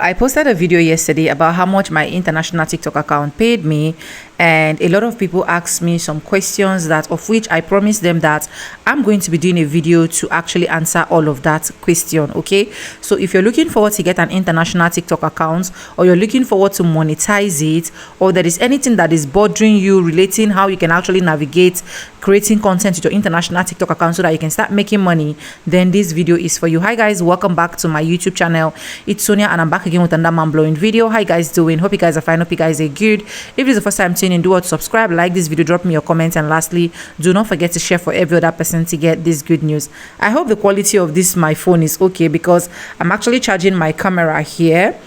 I posted a video yesterday about how much my international TikTok account paid me, and a lot of people asked me some questions, that of which I promised them that I'm going to be doing a video to actually answer all of that question. Okay, so if you're looking forward to get an international TikTok account, or you're looking forward to monetize it, or there is anything that is bothering you relating how you can actually navigate creating content with your international TikTok account so that you can start making money, then this video is for you. Hi guys, welcome back to my YouTube channel. It's Sonia and I'm back again with another mind-blowing video. How you guys doing? Hope you guys are fine. Hope you guys are good. If this is the first time tuning in, do what, subscribe, like this video, drop me your comments, and lastly, do not forget to share for every other person to get this good news. I hope the quality of this my phone is okay, because I'm actually charging my camera here.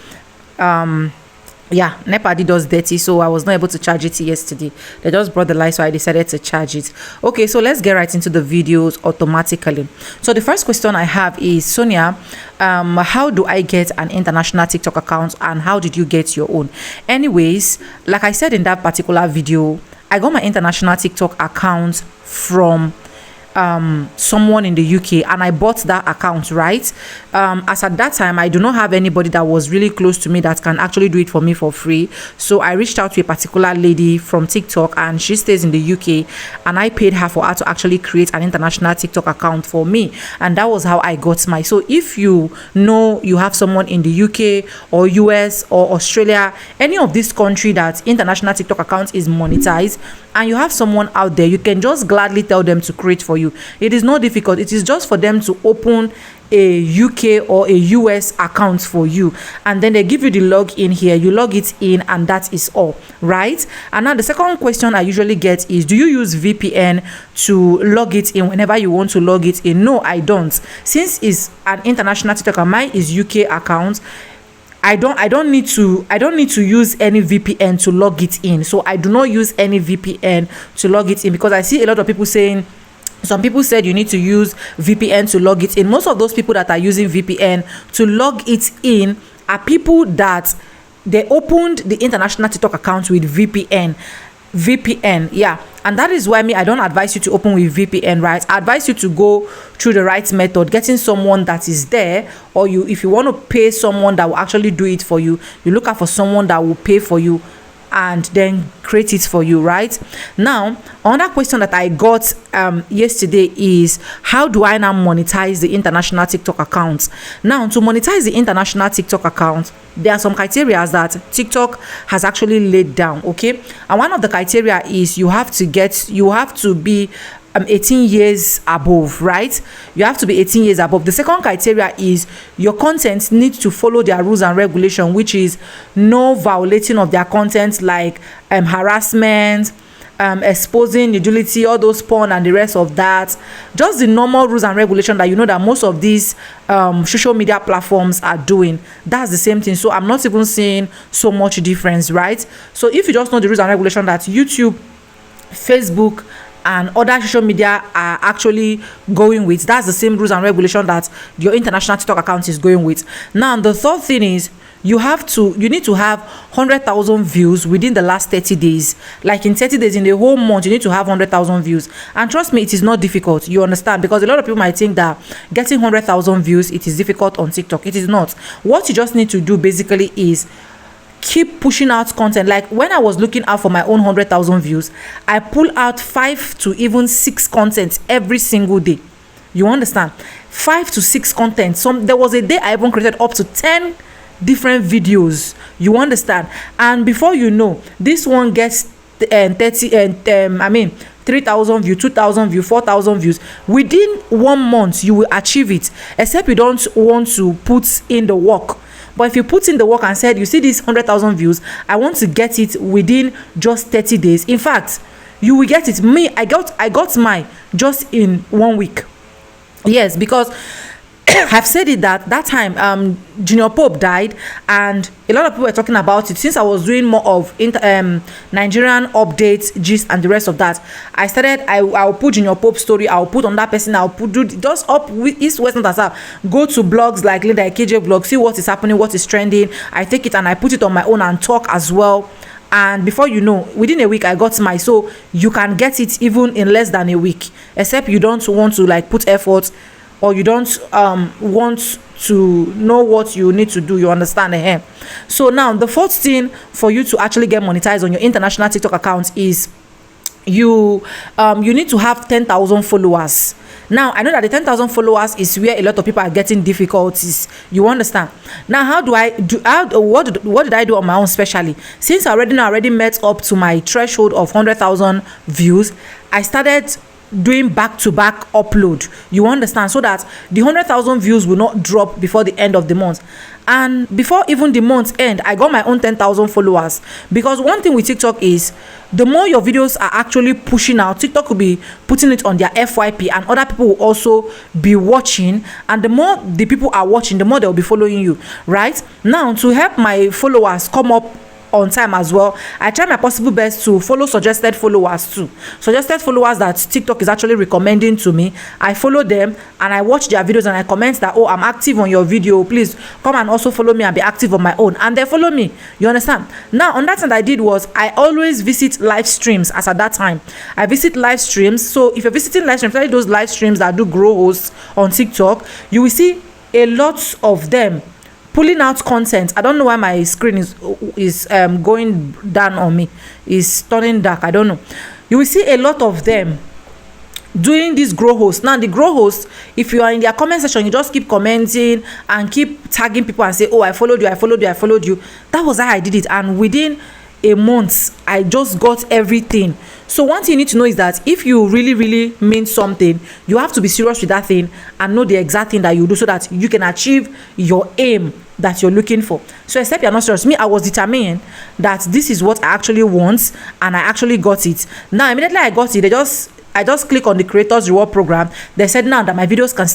Yeah, NEPA did us dirty, so I was not able to charge it yesterday. They just brought the light, so I decided to charge it. Okay, so let's get right into the videos automatically. So the first question I have is, Sonia, how do I get an international TikTok account, and how did you get your own? Anyways, like I said in that particular video, I got my international TikTok account from someone in the UK, and I bought that account, right? As at that time, I do not have anybody that was really close to me that can actually do it for me for free. So I reached out to a particular lady from TikTok, and she stays in the UK, and I paid her for her to actually create an international TikTok account for me, and that was how I got my. So if you know you have someone in the UK or US or Australia, any of this country that international TikTok account is monetized, and you have someone out there, you can just gladly tell them to create for you. It is not difficult. It is just for them to open a UK or a US account for you, and then they give you the login here. You log it in, and that is all, right? And now the second question I usually get is, do you use VPN to log it in whenever you want to log it in? No, I don't. Since it's an international TikTok, mine is UK account, I don't need to use any VPN to log it in. So I do not use any VPN to log it in, because I see a lot of people saying, some people said you need to use VPN to log it in. Most of those people that are using VPN to log it in are people that they opened the international TikTok account with VPN, yeah. And that is why I don't advise you to open with VPN, right? I advise you to go through the right method, getting someone that is there, or if you want to pay someone that will actually do it for you, you look out for someone that will pay for you and then create it for you, right? Now, another question that I got yesterday is, how do I now monetize the international TikTok account? Now, to monetize the international TikTok account, there are some criteria that TikTok has actually laid down, okay? And one of the criteria is you have to be 18 years above, right? You have to be 18 years above. The second criteria is your content needs to follow their rules and regulation, which is no violating of their content, like harassment, exposing nudity, all those porn and the rest of that. Just the normal rules and regulation that you know that most of these social media platforms are doing. That's the same thing. So I'm not even seeing so much difference, right? So if you just know the rules and regulation that YouTube, Facebook, and other social media are actually going with, that's the same rules and regulation that your international TikTok account is going with. Now, the third thing is, you need to have 100,000 views within the last 30 days. Like in 30 days, in the whole month, you need to have 100,000 views. And trust me, it is not difficult. You understand? Because a lot of people might think that getting 100,000 views, it is difficult on TikTok. It is not. What you just need to do basically is keep pushing out content. Like when I was looking out for my own 100,000 views, I pull out 5 to even 6 contents every single day. You understand? 5 to 6 content. There was a day I even created up to 10 different videos. You understand? And before you know, this one gets 3,000 views, 2,000 views, 4,000 views. Within 1 month, you will achieve it, except you don't want to put in the work. But if you put in the work and said, you see this 100,000 views, I want to get it within just 30 days. In fact, you will get it. I got mine just in 1 week. Yes, because I've said it that time Junior Pope died, and a lot of people were talking about it. Since I was doing more of Nigerian updates, gist, and the rest of that, I'll put Junior Pope's story, I'll put on that person, I'll put just up east, west, and south. Go to blogs like Linda KJ blog, see what is happening, what is trending. I take it and I put it on my own and talk as well. And before you know, within a week I got mine. So you can get it even in less than a week, except you don't want to like put effort, or you don't want to know what you need to do. You understand? So now the fourth thing for you to actually get monetized on your international TikTok account is you need to have 10,000 followers. Now I know that the 10,000 followers is where a lot of people are getting difficulties. You understand? Now what did I do on my own? Specially since I already met up to my threshold of 100,000 views, I started doing back-to-back upload. You understand? So that the 100,000 views will not drop before the end of the month. And before even the month end, I got my own 10,000 followers. Because one thing with TikTok is the more your videos are actually pushing out, TikTok will be putting it on their FYP, and other people will also be watching. And the more the people are watching, the more they'll be following you, right? Now, to help my followers come up on time as well, I try my possible best to follow suggested followers too. Suggested followers that TikTok is actually recommending to me, I follow them and I watch their videos and I comment that, oh, I'm active on your video, please come and also follow me and be active on my own, and they follow me. You understand? Now on that thing I did was I always visit live streams. As at that time I visit live streams. So if you're visiting live streams, especially those live streams that do grow hosts on TikTok, you will see a lot of them pulling out content. I don't know why my screen is going down on me, is turning dark. I don't know. You will see a lot of them doing this grow host. Now the grow host, if you are in their comment section, you just keep commenting and keep tagging people and say, oh, I followed you, I followed you, I followed you. That was how I did it, and within a month I just got everything. So one thing you need to know is that if you really mean something, you have to be serious with that thing and know the exact thing that you do, so that you can achieve your aim that you're looking for. So except you're not serious, me, I was determined that this is what I actually want, and I actually got it. Now immediately I got it, I just click on the creators reward program. They said now that my videos can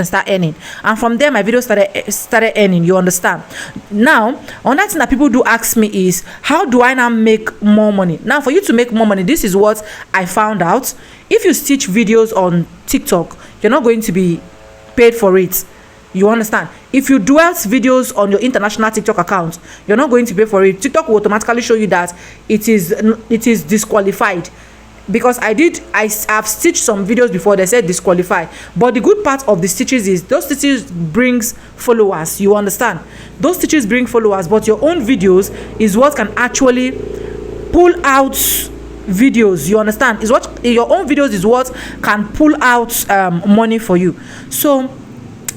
start earning, and from there my videos started earning. You understand? Now another thing that people do ask me is, how do I now make more money? Now for you to make more money, this is what I found out. If you stitch videos on TikTok, you're not going to be paid for it. You understand? If you duet videos on your international TikTok account, you're not going to pay for it. TikTok will automatically show you that it is disqualified. Because I've stitched some videos before, they said disqualify. But the good part of the stitches is those stitches brings followers. You understand? Those stitches bring followers, but your own videos is what can actually pull out videos. You understand? Is what your own videos is what can pull out money for you. So,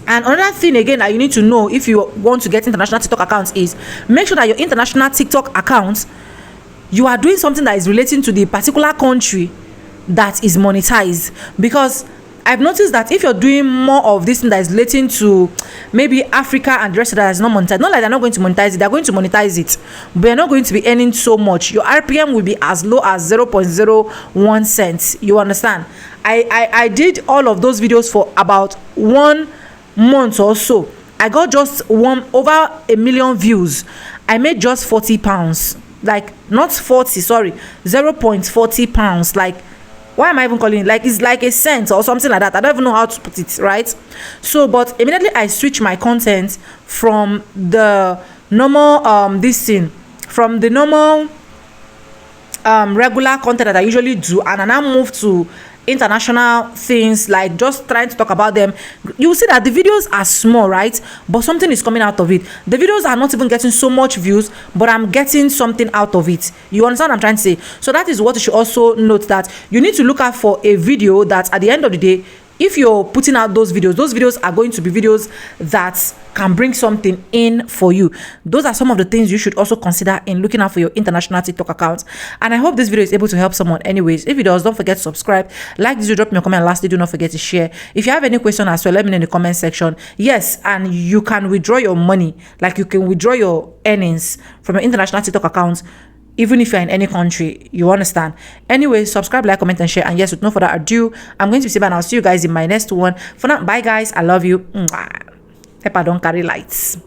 and another thing again that you need to know if you want to get international TikTok accounts is, make sure that your international TikTok accounts, you are doing something that is relating to the particular country that is monetized. Because I've noticed that if you're doing more of this thing that is relating to maybe Africa and the rest of that is not monetized, not like they're not going to monetize it, they're going to monetize it, but you're not going to be earning so much. Your RPM will be as low as 0.01 cents. You understand? I did all of those videos for about 1 month or so. I got just over 1 million views. I made just 40 pounds. Like, not 40, sorry, 0.40 pounds. Like, why am I even calling it? Like, it's like a cent or something like that. I don't even know how to put it, right? So, but immediately I switched my content from the normal regular content that I usually do, and I now moved to international things, like just trying to talk about them. You will see that the videos are small, right? But something is coming out of it. The videos are not even getting so much views, but I'm getting something out of it. You understand what I'm trying to say? So that is what you should also note, that you need to look out for a video that at the end of the day, if you're putting out those videos are going to be videos that can bring something in for you. Those are some of the things you should also consider in looking out for your international TikTok account. And I hope this video is able to help someone. Anyways, if it does, don't forget to subscribe, like this video, drop me a comment, and lastly, do not forget to share. If you have any question as well, let me know in the comment section. Yes, and you can withdraw your money, like you can withdraw your earnings from your international TikTok account, even if you're in any country. You understand? Anyway, subscribe, like, comment, and share. And yes, with no further ado, I'm going to say bye, and I'll see you guys in my next one. For now, bye guys, I love you. Pepper don't carry lights.